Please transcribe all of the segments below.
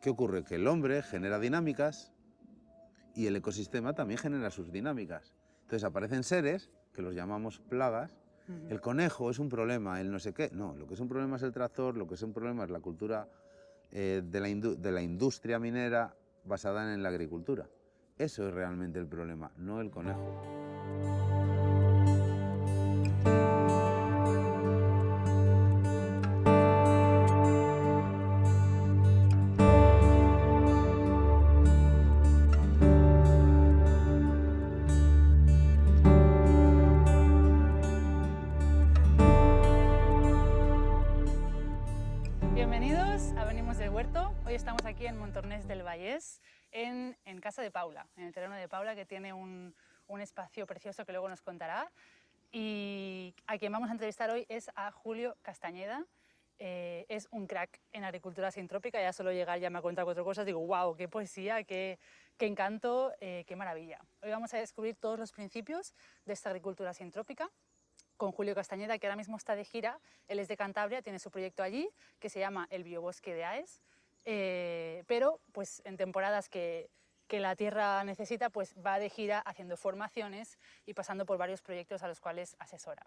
¿Qué ocurre? Que el hombre genera dinámicas y el ecosistema también genera sus dinámicas. Entonces aparecen seres que los llamamos plagas. El conejo es un problema, el no sé qué. No, lo que es un problema es el tractor, lo que es un problema es la cultura de la industria minera basada en la agricultura. Eso es realmente el problema, no el conejo. Bienvenidos a Venimos del Huerto. Hoy estamos aquí en Montornès del Vallès, en casa de Paula, en el terreno de Paula, que tiene un espacio precioso que luego nos contará. Y a quien vamos a entrevistar hoy es a Julio Castañeda. Es un crack en agricultura sintrópica. Ya solo llegar ya me ha contado 4 cosas. Digo, wow, qué poesía, qué encanto, qué maravilla. Hoy vamos a descubrir todos los principios de esta agricultura sintrópica con Julio Castañeda, que ahora mismo está de gira. Él es de Cantabria, tiene su proyecto allí, que se llama el Biobosque de Aes, pero pues, en temporadas que la tierra necesita, pues va de gira haciendo formaciones y pasando por varios proyectos a los cuales asesora.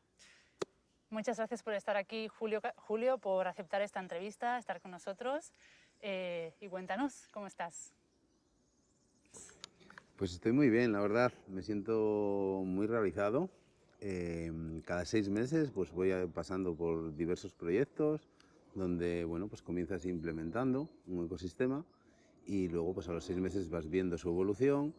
Muchas gracias por estar aquí, Julio, por aceptar esta entrevista, estar con nosotros, y cuéntanos, ¿cómo estás? Pues estoy muy bien, la verdad, me siento muy realizado. Cada 6 meses pues voy pasando por diversos proyectos donde bueno, pues comienzas implementando un ecosistema y luego pues a los 6 meses vas viendo su evolución,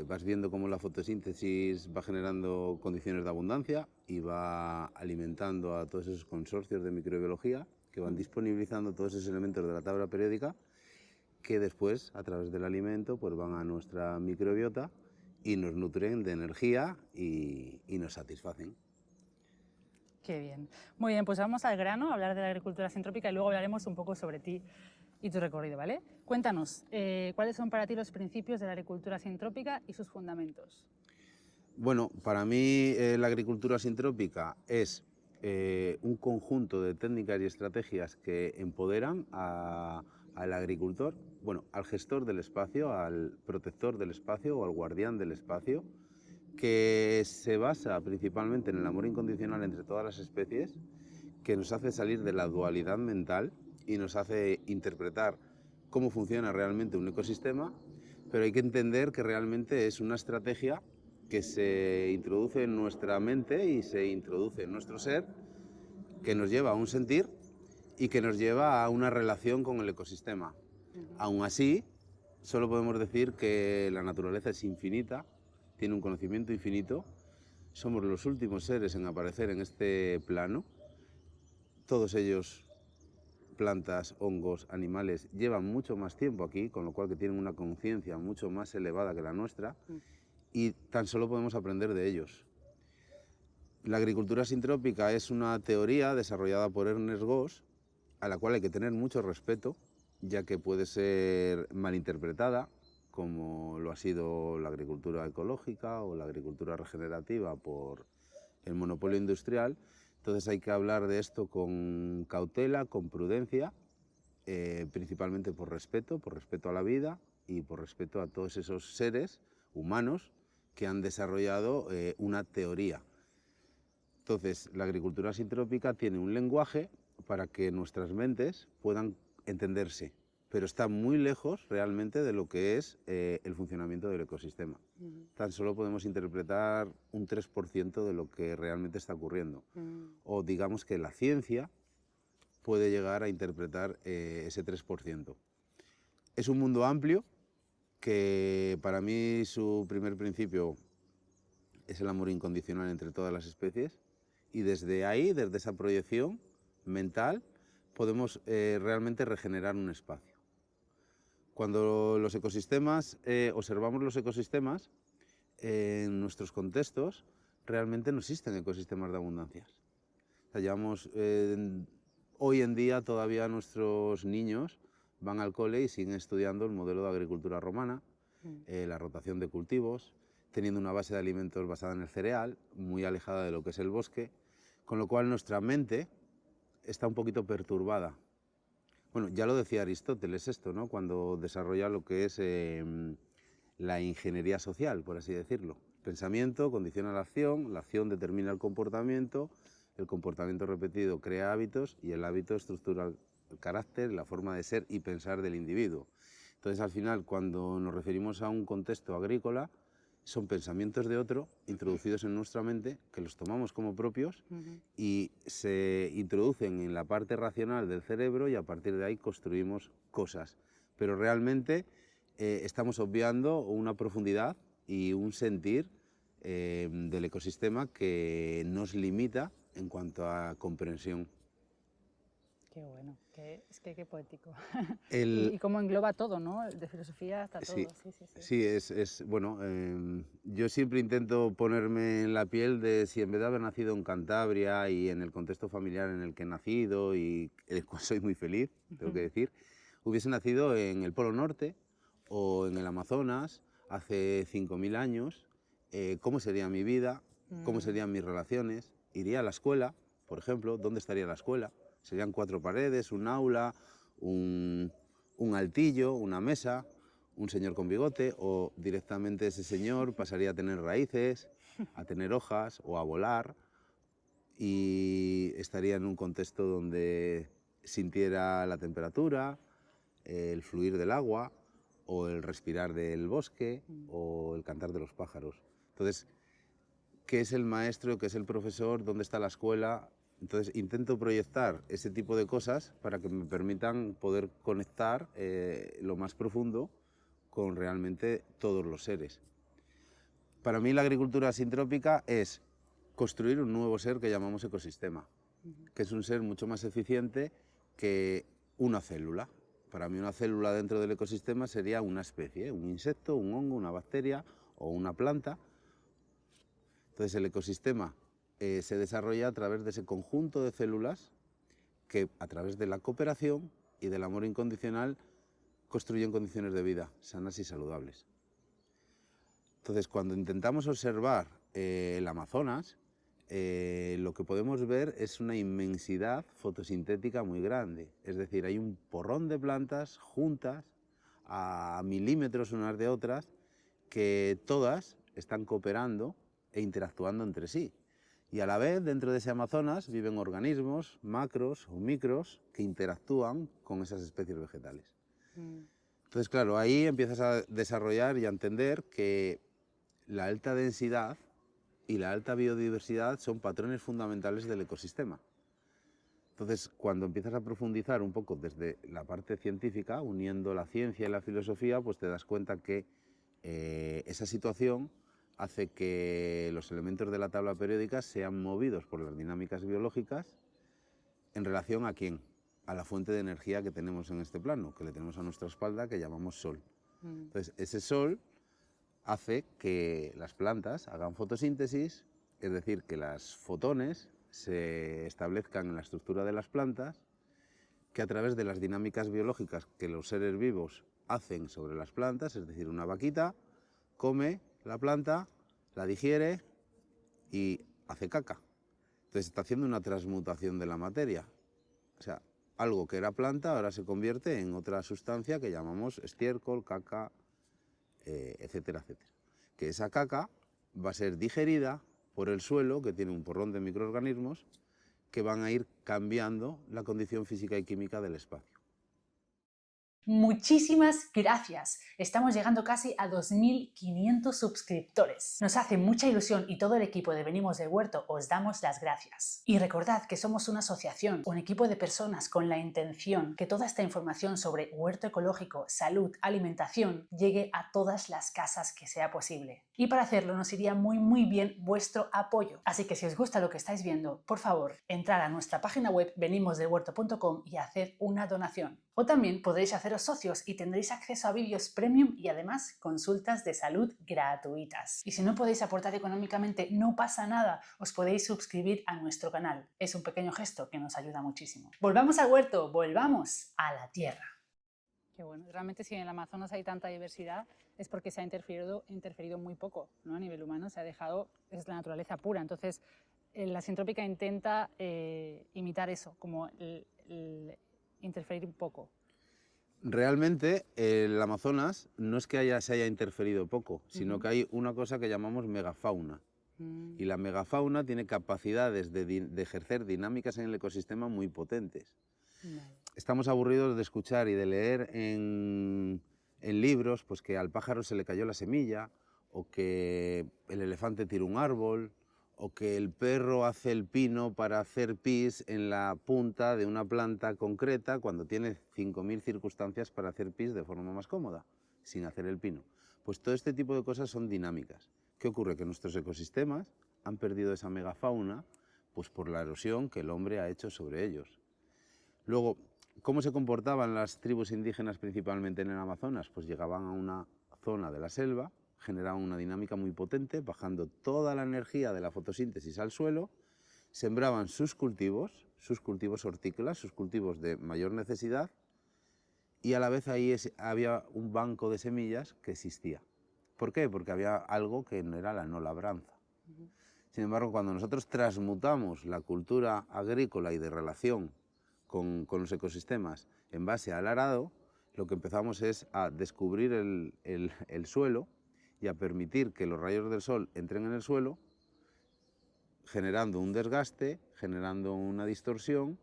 vas viendo cómo la fotosíntesis va generando condiciones de abundancia y va alimentando a todos esos consorcios de microbiología que van disponibilizando todos esos elementos de la tabla periódica que después a través del alimento pues van a nuestra microbiota y nos nutren de energía y nos satisfacen. Qué bien. Muy bien, pues vamos al grano, a hablar de la agricultura sintrópica y luego hablaremos un poco sobre ti y tu recorrido, ¿vale? Cuéntanos, ¿cuáles son para ti los principios de la agricultura sintrópica y sus fundamentos? Bueno, para mí la agricultura sintrópica es un conjunto de técnicas y estrategias que empoderan al agricultor, bueno, al gestor del espacio, al protector del espacio o al guardián del espacio, que se basa principalmente en el amor incondicional entre todas las especies, que nos hace salir de la dualidad mental y nos hace interpretar cómo funciona realmente un ecosistema, pero hay que entender que realmente es una estrategia que se introduce en nuestra mente y se introduce en nuestro ser, que nos lleva a un sentir y que nos lleva a una relación con el ecosistema. Aún así, solo podemos decir que la naturaleza es infinita, tiene un conocimiento infinito, somos los últimos seres en aparecer en este plano, todos ellos, plantas, hongos, animales, llevan mucho más tiempo aquí, con lo cual que tienen una conciencia mucho más elevada que la nuestra, y tan solo podemos aprender de ellos. La agricultura sintrópica es una teoría desarrollada por Ernest Goss, a la cual hay que tener mucho respeto, ya que puede ser malinterpretada, como lo ha sido la agricultura ecológica o la agricultura regenerativa por el monopolio industrial. Entonces hay que hablar de esto con cautela, con prudencia, principalmente por respeto a la vida y por respeto a todos esos seres humanos que han desarrollado una teoría. Entonces, la agricultura sintrópica tiene un lenguaje para que nuestras mentes puedan entenderse, pero está muy lejos realmente de lo que es el funcionamiento del ecosistema. Tan solo podemos interpretar un 3% de lo que realmente está ocurriendo. O digamos que la ciencia puede llegar a interpretar ese 3%. Es un mundo amplio que para mí su primer principio es el amor incondicional entre todas las especies y desde ahí, desde esa proyección mental, podemos realmente regenerar un espacio. Cuando los ecosistemas, observamos los ecosistemas en nuestros contextos, realmente no existen ecosistemas de abundancias. O sea, llevamos, hoy en día todavía nuestros niños van al cole y siguen estudiando el modelo de agricultura romana, la rotación de cultivos, teniendo una base de alimentos basada en el cereal, muy alejada de lo que es el bosque, con lo cual nuestra mente está un poquito perturbada. Bueno, ya lo decía Aristóteles esto, ¿no? Cuando desarrolla lo que es la ingeniería social, por así decirlo. Pensamiento condiciona la acción determina el comportamiento repetido crea hábitos y el hábito estructura el carácter, la forma de ser y pensar del individuo. Entonces, al final, cuando nos referimos a un contexto agrícola, son pensamientos de otro introducidos en nuestra mente que los tomamos como propios y se introducen en la parte racional del cerebro y a partir de ahí construimos cosas. Pero realmente estamos obviando una profundidad y un sentir del ecosistema que nos limita en cuanto a comprensión. Qué bueno, es que qué poético. El, y cómo engloba todo, ¿no? De filosofía hasta sí, todo. Sí, sí, sí. sí, bueno, yo siempre intento ponerme en la piel de si en vez de haber nacido en Cantabria y en el contexto familiar en el que he nacido y el cual soy muy feliz, tengo que decir, hubiese nacido en el Polo Norte o en el Amazonas hace 5.000 años, ¿cómo sería mi vida? ¿Cómo serían mis relaciones? ¿Iría a la escuela, por ejemplo? ¿Dónde estaría la escuela? ¿Serían 4 paredes, un aula, un altillo, una mesa, un señor con bigote, o directamente ese señor pasaría a tener raíces, a tener hojas o a volar y estaría en un contexto donde sintiera la temperatura, el fluir del agua o el respirar del bosque o el cantar de los pájaros? Entonces, ¿qué es el maestro? ¿Qué es el profesor? ¿Dónde está la escuela? Entonces intento proyectar ese tipo de cosas para que me permitan poder conectar lo más profundo con realmente todos los seres. Para mí la agricultura sintrópica es construir un nuevo ser que llamamos ecosistema, que es un ser mucho más eficiente que una célula. Para mí una célula dentro del ecosistema sería una especie, un insecto, un hongo, una bacteria o una planta. Entonces el ecosistema se desarrolla a través de ese conjunto de células que a través de la cooperación y del amor incondicional construyen condiciones de vida sanas y saludables. Entonces, cuando intentamos observar el Amazonas, lo que podemos ver es una inmensidad fotosintética muy grande. Es decir, hay un porrón de plantas juntas a milímetros unas de otras que todas están cooperando e interactuando entre sí. Y a la vez, dentro de ese Amazonas, viven organismos, macros o micros, que interactúan con esas especies vegetales. Entonces, claro, ahí empiezas a desarrollar y a entender que la alta densidad y la alta biodiversidad son patrones fundamentales del ecosistema. Entonces, cuando empiezas a profundizar un poco desde la parte científica, uniendo la ciencia y la filosofía, pues te das cuenta que esa situación hace que los elementos de la tabla periódica sean movidos por las dinámicas biológicas en relación a quién, a la fuente de energía que tenemos en este plano, que le tenemos a nuestra espalda, que llamamos sol. Entonces, ese sol hace que las plantas hagan fotosíntesis, es decir, que los fotones se establezcan en la estructura de las plantas, que a través de las dinámicas biológicas que los seres vivos hacen sobre las plantas, es decir, una vaquita come la planta, la digiere y hace caca. Entonces está haciendo una transmutación de la materia. O sea, algo que era planta ahora se convierte en otra sustancia que llamamos estiércol, caca, etcétera, etcétera. Que esa caca va a ser digerida por el suelo, que tiene un porrón de microorganismos, que van a ir cambiando la condición física y química del espacio. Muchísimas gracias. Estamos llegando casi a 2.500 suscriptores. Nos hace mucha ilusión y todo el equipo de Venimos del Huerto os damos las gracias. Y recordad que somos una asociación, un equipo de personas con la intención que toda esta información sobre huerto ecológico, salud, alimentación llegue a todas las casas que sea posible. Y para hacerlo nos iría muy bien vuestro apoyo. Así que si os gusta lo que estáis viendo, por favor, entrar a nuestra página web venimosdelhuerto.com y hacer una donación. O también podréis haceros socios y tendréis acceso a vídeos premium y además consultas de salud gratuitas. Y si no podéis aportar económicamente, no pasa nada, os podéis suscribir a nuestro canal. Es un pequeño gesto que nos ayuda muchísimo. Volvamos al huerto, volvamos a la tierra. Qué bueno, realmente si en el Amazonas hay tanta diversidad es porque se ha interferido muy poco, ¿no? A nivel humano se ha dejado, es la naturaleza pura. Entonces la sintrópica intenta imitar eso, como interferir un poco. Realmente el Amazonas no es que se haya interferido poco, sino que hay una cosa que llamamos megafauna. Y la megafauna tiene capacidades de ejercer dinámicas en el ecosistema muy potentes. Vale. Estamos aburridos de escuchar y de leer en libros pues, que al pájaro se le cayó la semilla, o que el elefante tira un árbol, o que el perro hace el pino para hacer pis en la punta de una planta concreta cuando tiene 5000 circunstancias para hacer pis de forma más cómoda, sin hacer el pino. Pues todo este tipo de cosas son dinámicas. ¿Qué ocurre? Que nuestros ecosistemas han perdido esa megafauna pues por la erosión que el hombre ha hecho sobre ellos. Luego, ¿cómo se comportaban las tribus indígenas principalmente en el Amazonas? Pues llegaban a una zona de la selva, generaban una dinámica muy potente, bajando toda la energía de la fotosíntesis al suelo, sembraban sus cultivos hortícolas, sus cultivos de mayor necesidad, y a la vez ahí había un banco de semillas que existía. ¿Por qué? Porque había algo que no era la no labranza. Sin embargo, cuando nosotros transmutamos la cultura agrícola y de relación con los ecosistemas en base al arado, lo que empezamos es a descubrir el suelo y a permitir que los rayos del sol entren en el suelo, generando un desgaste, generando una distorsión.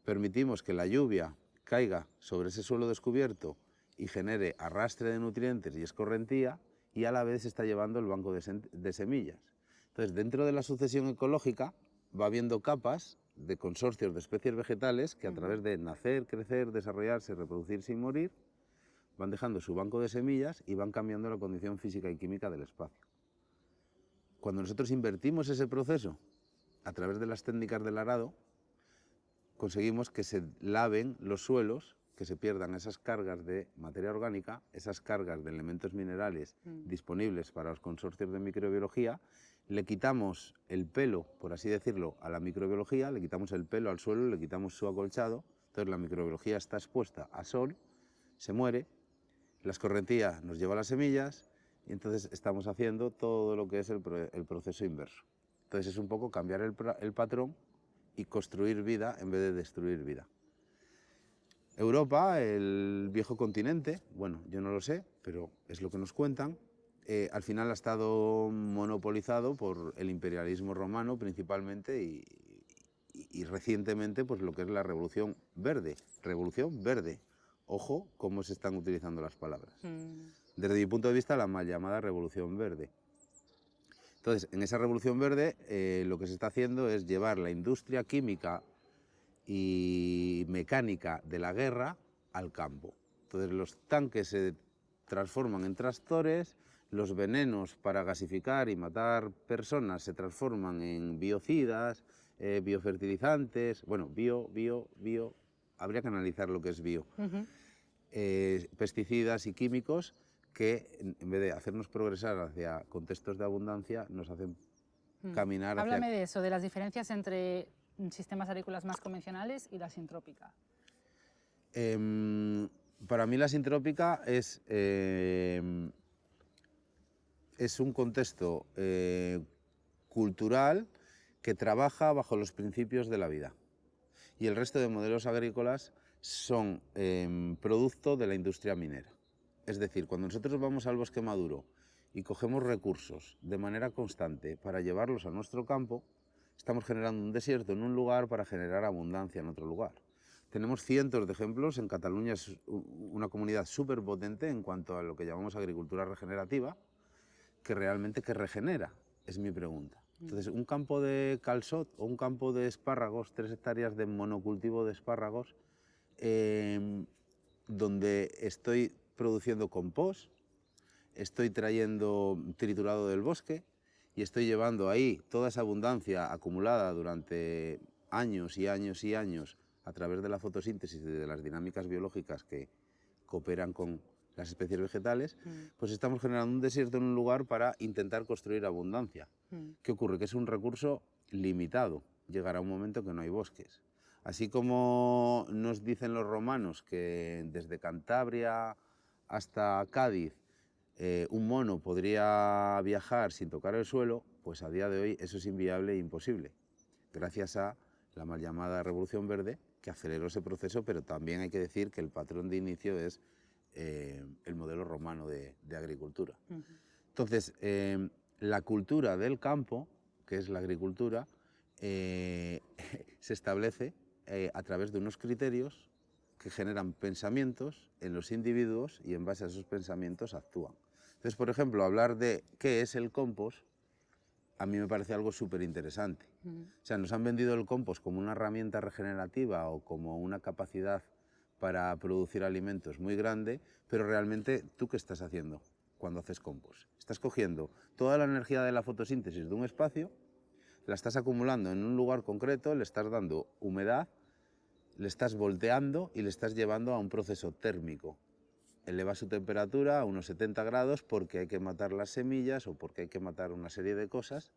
Permitimos que la lluvia caiga sobre ese suelo descubierto y genere arrastre de nutrientes y escorrentía, y a la vez se está llevando el banco de semillas. Entonces, dentro de la sucesión ecológica va habiendo capas de consorcios de especies vegetales que a través de nacer, crecer, desarrollarse, reproducirse y morir, van dejando su banco de semillas y van cambiando la condición física y química del espacio. Cuando nosotros invertimos ese proceso a través de las técnicas del arado, conseguimos que se laven los suelos, que se pierdan esas cargas de materia orgánica, esas cargas de elementos minerales disponibles para los consorcios de microbiología. Le quitamos el pelo, por así decirlo, a la microbiología, le quitamos el pelo al suelo, le quitamos su acolchado, entonces la microbiología está expuesta a sol, se muere, la escorrentía nos lleva a las semillas, y entonces estamos haciendo todo lo que es el proceso inverso. Entonces es un poco cambiar el patrón y construir vida en vez de destruir vida. Europa, el viejo continente, bueno, yo no lo sé, pero es lo que nos cuentan, al final ha estado monopolizado por el imperialismo romano principalmente y recientemente pues lo que es la Revolución Verde. Revolución Verde. Ojo cómo se están utilizando las palabras. Desde mi punto de vista, la mal llamada Revolución Verde. Entonces, en esa Revolución Verde lo que se está haciendo es llevar la industria química y mecánica de la guerra al campo. Entonces los tanques se transforman en tractores, los venenos para gasificar y matar personas se transforman en biocidas, biofertilizantes, bueno, bio, habría que analizar lo que es bio, pesticidas y químicos que en vez de hacernos progresar hacia contextos de abundancia nos hacen caminar hacia... Háblame de eso, de las diferencias entre sistemas agrícolas más convencionales y la sintrópica. Para mí la sintrópica es un contexto cultural que trabaja bajo los principios de la vida. Y el resto de modelos agrícolas son producto de la industria minera. Es decir, cuando nosotros vamos al bosque maduro y cogemos recursos de manera constante para llevarlos a nuestro campo, estamos generando un desierto en un lugar para generar abundancia en otro lugar. Tenemos cientos de ejemplos. En Cataluña es una comunidad súper potente en cuanto a lo que llamamos agricultura regenerativa, que realmente regenera, es mi pregunta. Entonces, un campo de calçot o un campo de espárragos, 3 hectáreas de monocultivo de espárragos, donde estoy produciendo compost, estoy trayendo triturado del bosque, y estoy llevando ahí toda esa abundancia acumulada durante años y años y años a través de la fotosíntesis y de las dinámicas biológicas que cooperan con las especies vegetales, pues estamos generando un desierto en un lugar para intentar construir abundancia. ¿Qué ocurre? Que es un recurso limitado. Llegará un momento que no hay bosques. Así como nos dicen los romanos que desde Cantabria hasta Cádiz un mono podría viajar sin tocar el suelo, pues a día de hoy eso es inviable e imposible, gracias a la mal llamada Revolución Verde, que aceleró ese proceso, pero también hay que decir que el patrón de inicio es el modelo romano de agricultura. Entonces, la cultura del campo, que es la agricultura, se establece a través de unos criterios que generan pensamientos en los individuos y en base a esos pensamientos actúan. Entonces, por ejemplo, hablar de qué es el compost, a mí me parece algo súper interesante. O sea, nos han vendido el compost como una herramienta regenerativa o como una capacidad para producir alimentos muy grande, pero realmente, ¿tú qué estás haciendo cuando haces compost? Estás cogiendo toda la energía de la fotosíntesis de un espacio, la estás acumulando en un lugar concreto, le estás dando humedad, le estás volteando y le estás llevando a un proceso térmico. Eleva su temperatura a unos 70 grados porque hay que matar las semillas o porque hay que matar una serie de cosas.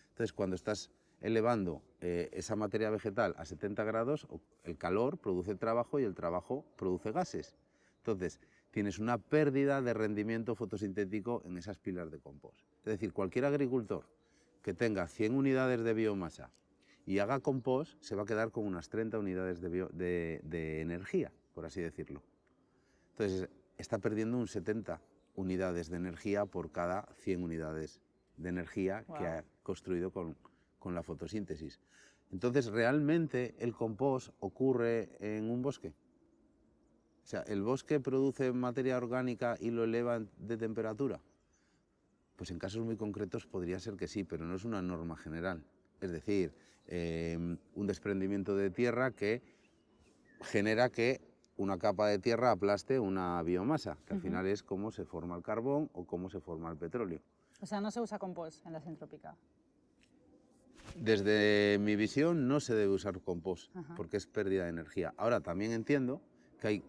Entonces, cuando estás elevando esa materia vegetal a 70 grados, el calor produce trabajo y el trabajo produce gases. Entonces, tienes una pérdida de rendimiento fotosintético en esas pilas de compost. Es decir, cualquier agricultor que tenga 100 unidades de biomasa y haga compost, se va a quedar con unas 30 unidades de energía, por así decirlo. Entonces, está perdiendo un 70 unidades de energía por cada 100 unidades de energía que ha construido con la fotosíntesis. Entonces, ¿realmente el compost ocurre en un bosque? O sea, ¿el bosque produce materia orgánica y lo eleva de temperatura? Pues en casos muy concretos podría ser que sí, pero no es una norma general. Es decir, un desprendimiento de tierra que genera que una capa de tierra aplaste una biomasa, que al final es cómo se forma el carbón o cómo se forma el petróleo. O sea, no se usa compost en la sintrópica. Desde mi visión no se debe usar compost, porque es pérdida de energía. Ahora, también entiendo que hay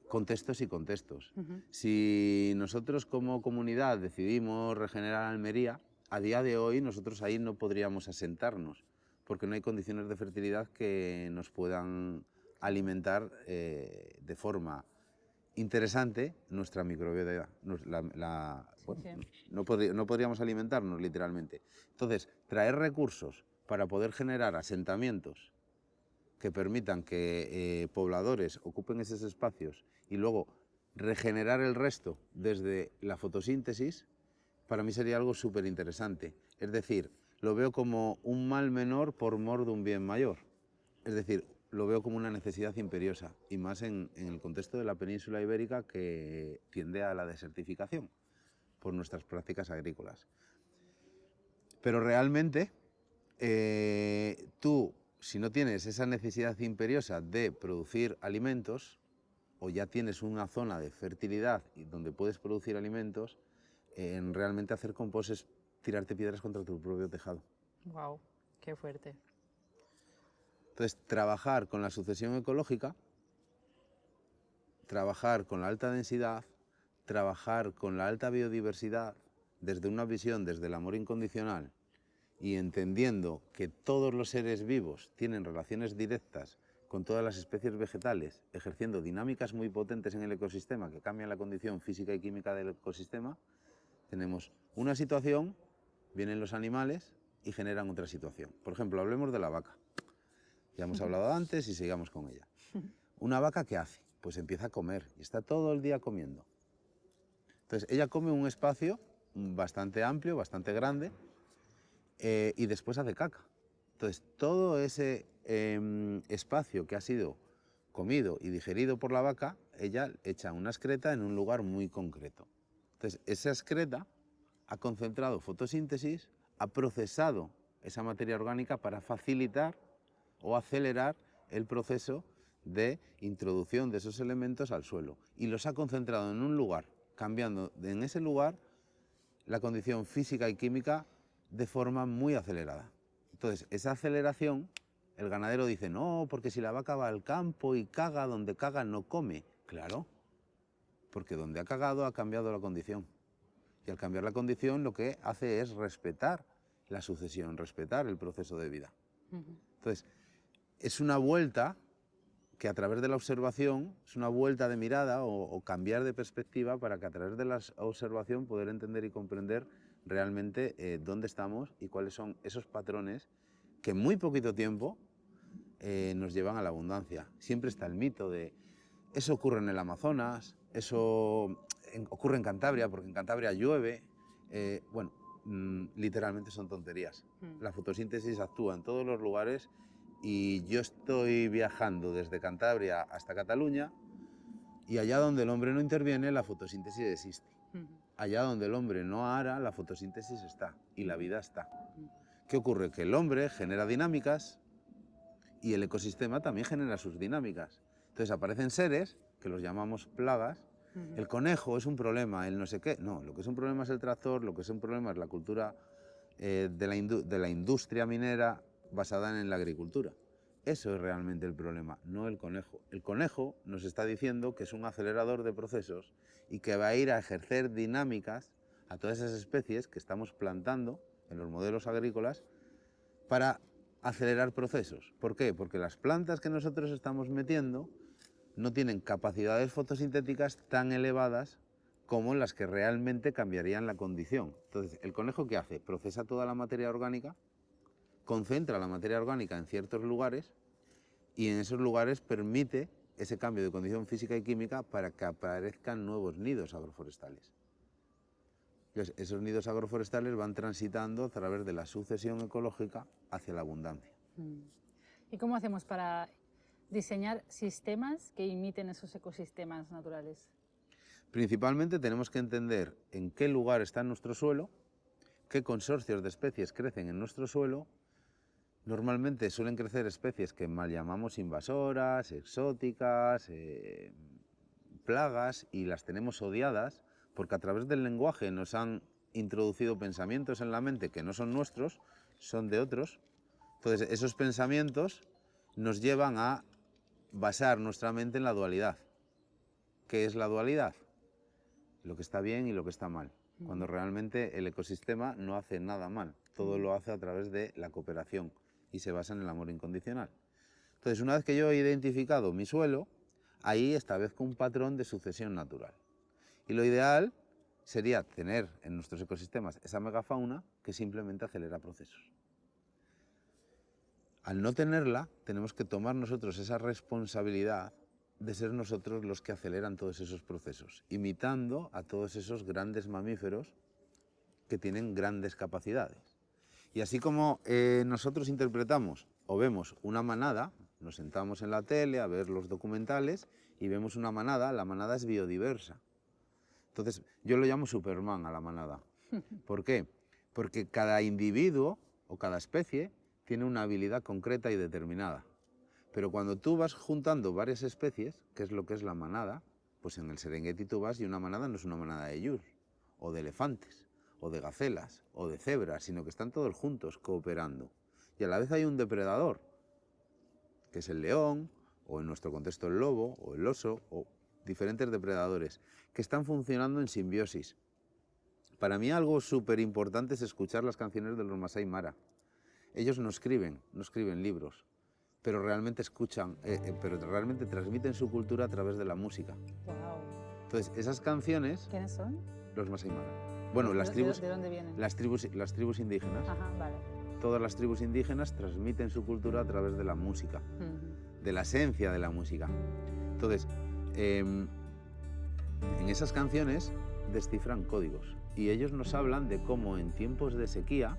contextos y contextos. Si nosotros como comunidad decidimos regenerar Almería, a día de hoy nosotros ahí no podríamos asentarnos, porque no hay condiciones de fertilidad que nos puedan alimentar de forma interesante nuestra microbiota. No podríamos alimentarnos literalmente. Entonces, traer recursos para poder generar asentamientos que permitan que pobladores ocupen esos espacios y luego regenerar el resto desde la fotosíntesis, para mí sería algo súper interesante. Es decir, lo veo como un mal menor por mor de un bien mayor. Es decir, lo veo como una necesidad imperiosa, y más en el contexto de la península ibérica, que tiende a la desertificación por nuestras prácticas agrícolas. Pero realmente, tú, si no tienes esa necesidad imperiosa de producir alimentos, o ya tienes una zona de fertilidad donde puedes producir alimentos, realmente hacer compost es tirarte piedras contra tu propio tejado. Wow, qué fuerte. Entonces, trabajar con la sucesión ecológica, trabajar con la alta densidad, trabajar con la alta biodiversidad, desde una visión, desde el amor incondicional, y entendiendo que todos los seres vivos tienen relaciones directas con todas las especies vegetales, ejerciendo dinámicas muy potentes en el ecosistema que cambian la condición física y química del ecosistema, tenemos una situación, vienen los animales y generan otra situación. Por ejemplo, hablemos de la vaca. Ya hemos hablado antes y sigamos con ella. ¿Una vaca qué hace? Pues empieza a comer y está todo el día comiendo. Entonces, ella come un espacio bastante amplio, bastante grande, y después hace caca. Entonces, todo ese espacio que ha sido comido y digerido por la vaca, ella echa una excreta en un lugar muy concreto. Entonces, esa excreta ha concentrado fotosíntesis, ha procesado esa materia orgánica para facilitar o acelerar el proceso de introducción de esos elementos al suelo, y los ha concentrado en un lugar, cambiando en ese lugar la condición física y química de forma muy acelerada. Entonces, esa aceleración, el ganadero dice, no, porque si la vaca va al campo y caga, donde caga no come. Claro, porque donde ha cagado ha cambiado la condición. Y al cambiar la condición lo que hace es respetar la sucesión, respetar el proceso de vida. Entonces, es una vuelta que a través de la observación, es una vuelta de mirada o cambiar de perspectiva para que a través de la observación poder entender y comprender realmente dónde estamos y cuáles son esos patrones que en muy poquito tiempo nos llevan a la abundancia. Siempre está el mito de eso ocurre en el Amazonas, eso ocurre en Cantabria, porque en Cantabria llueve. Bueno, literalmente son tonterías. La fotosíntesis actúa en todos los lugares y yo estoy viajando desde Cantabria hasta Cataluña y allá donde el hombre no interviene, la fotosíntesis existe. Allá donde el hombre no ara, la fotosíntesis está y la vida está. ¿Qué ocurre? Que el hombre genera dinámicas y el ecosistema también genera sus dinámicas. Entonces aparecen seres que los llamamos plagas. El conejo es un problema, el no sé qué. No, lo que es un problema es el tractor, lo que es un problema es la cultura de la industria minera basada en la agricultura. Eso es realmente el problema, no el conejo. El conejo nos está diciendo que es un acelerador de procesos y que va a ir a ejercer dinámicas a todas esas especies que estamos plantando en los modelos agrícolas para acelerar procesos. ¿Por qué? Porque las plantas que nosotros estamos metiendo no tienen capacidades fotosintéticas tan elevadas como las que realmente cambiarían la condición. Entonces, ¿el conejo qué hace? Procesa toda la materia orgánica, concentra la materia orgánica en ciertos lugares y en esos lugares permite ese cambio de condición física y química para que aparezcan nuevos nidos agroforestales. Entonces, esos nidos agroforestales van transitando a través de la sucesión ecológica hacia la abundancia. ¿Y cómo hacemos para diseñar sistemas que imiten esos ecosistemas naturales? Principalmente tenemos que entender en qué lugar está nuestro suelo, qué consorcios de especies crecen en nuestro suelo. Normalmente suelen crecer especies que mal llamamos invasoras, exóticas, plagas, y las tenemos odiadas porque a través del lenguaje nos han introducido pensamientos en la mente que no son nuestros, son de otros. Entonces esos pensamientos nos llevan a basar nuestra mente en la dualidad. ¿Qué es la dualidad? Lo que está bien y lo que está mal. Cuando realmente el ecosistema no hace nada mal, todo lo hace a través de la cooperación y se basa en el amor incondicional. Entonces, una vez que yo he identificado mi suelo, ahí establezco un patrón de sucesión natural. Y lo ideal sería tener en nuestros ecosistemas esa megafauna que simplemente acelera procesos. Al no tenerla, tenemos que tomar nosotros esa responsabilidad de ser nosotros los que aceleran todos esos procesos, imitando a todos esos grandes mamíferos que tienen grandes capacidades. Y así como nosotros interpretamos o vemos una manada, nos sentamos en la tele a ver los documentales y vemos una manada, la manada es biodiversa. Entonces yo lo llamo Superman a la manada. ¿Por qué? Porque cada individuo o cada especie tiene una habilidad concreta y determinada. Pero cuando tú vas juntando varias especies, que es lo que es la manada, pues en el Serengeti tú vas y una manada no es una manada de llus, o de elefantes, o de gacelas, o de cebras, sino que están todos juntos cooperando. Y a la vez hay un depredador, que es el león, o en nuestro contexto el lobo, o el oso, o diferentes depredadores, que están funcionando en simbiosis. Para mí algo súper importante es escuchar las canciones de los Masai Mara. Ellos no escriben libros, pero realmente realmente transmiten su cultura a través de la música. Wow. Entonces, esas canciones... ¿Quiénes son? Los Masai Mara. Bueno, las tribus... ¿De dónde vienen? Las tribus indígenas. Ajá, vale. Todas las tribus indígenas transmiten su cultura a través de la música, de la esencia de la música. Entonces, en esas canciones descifran códigos y ellos nos hablan de cómo en tiempos de sequía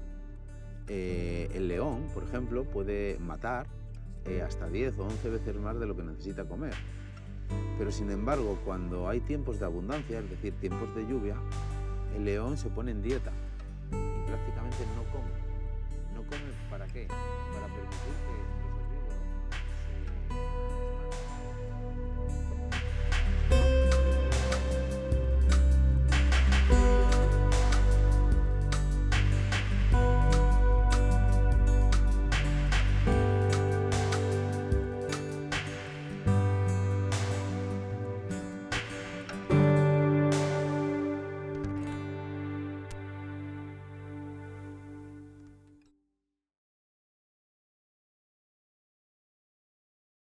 el león, por ejemplo, puede matar hasta 10 o 11 veces más de lo que necesita comer. Pero sin embargo, cuando hay tiempos de abundancia, es decir, tiempos de lluvia, el león se pone en dieta y prácticamente no come. ¿No come para qué? Para permitir que